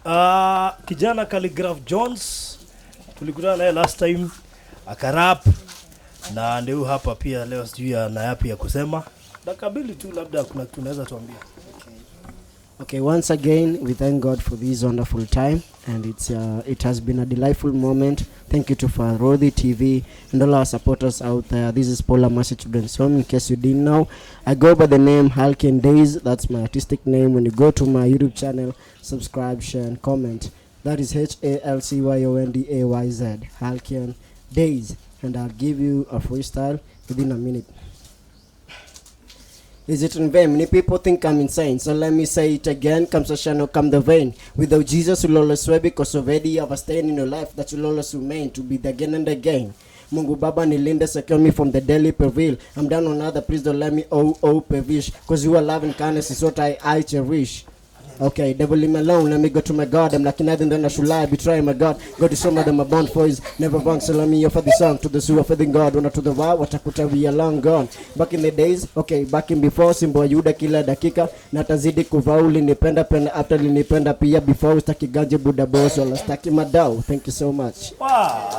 Kijana Khaligraph Jones tulikutana naye last time akarap na ndio hapa pia leo sijui ana yapi ya kusema. Dakabili tu labda kuna tunaweza tuambia. Okay, once again we thank God for this wonderful time, and it has been a delightful moment. Thank you to Farodi TV and all our supporters out there. This is Peula Mercy Children's Home. In case you didn't know, I go by the name Halcyon Days. That's my artistic name. When you go to my YouTube channel, subscribe, share and comment. That is HALCYONDAYZ, Halcyon Days, and I'll give you a freestyle within a minute. Is it in vain? Many people think I'm insane, so let me say it again. Comes a shine, come the vein. Without Jesus, you'll always swear, because already you have a stain in your life that you'll always remain to be the again and again. Mungu Baba nilinde, secure me from the daily peril. I'm down on other, please don't let me perish, cause you are loving kindness is what I cherish. Okay, devil leave me alone, let me go to my God. I'm like nothing, then I should lie, betray my God. God is stronger than my bond for his never wrong. So let me offer the song to the sewer feeding God. When to the wow, watakuta we are long gone. Back in the days, okay, back in before, Simbo Yuda kila dakika. Natazidi kuvauli nipenda penda after linipenda pia before. Staki ganje buda boss, wala staki madao. Thank you so much. Wow.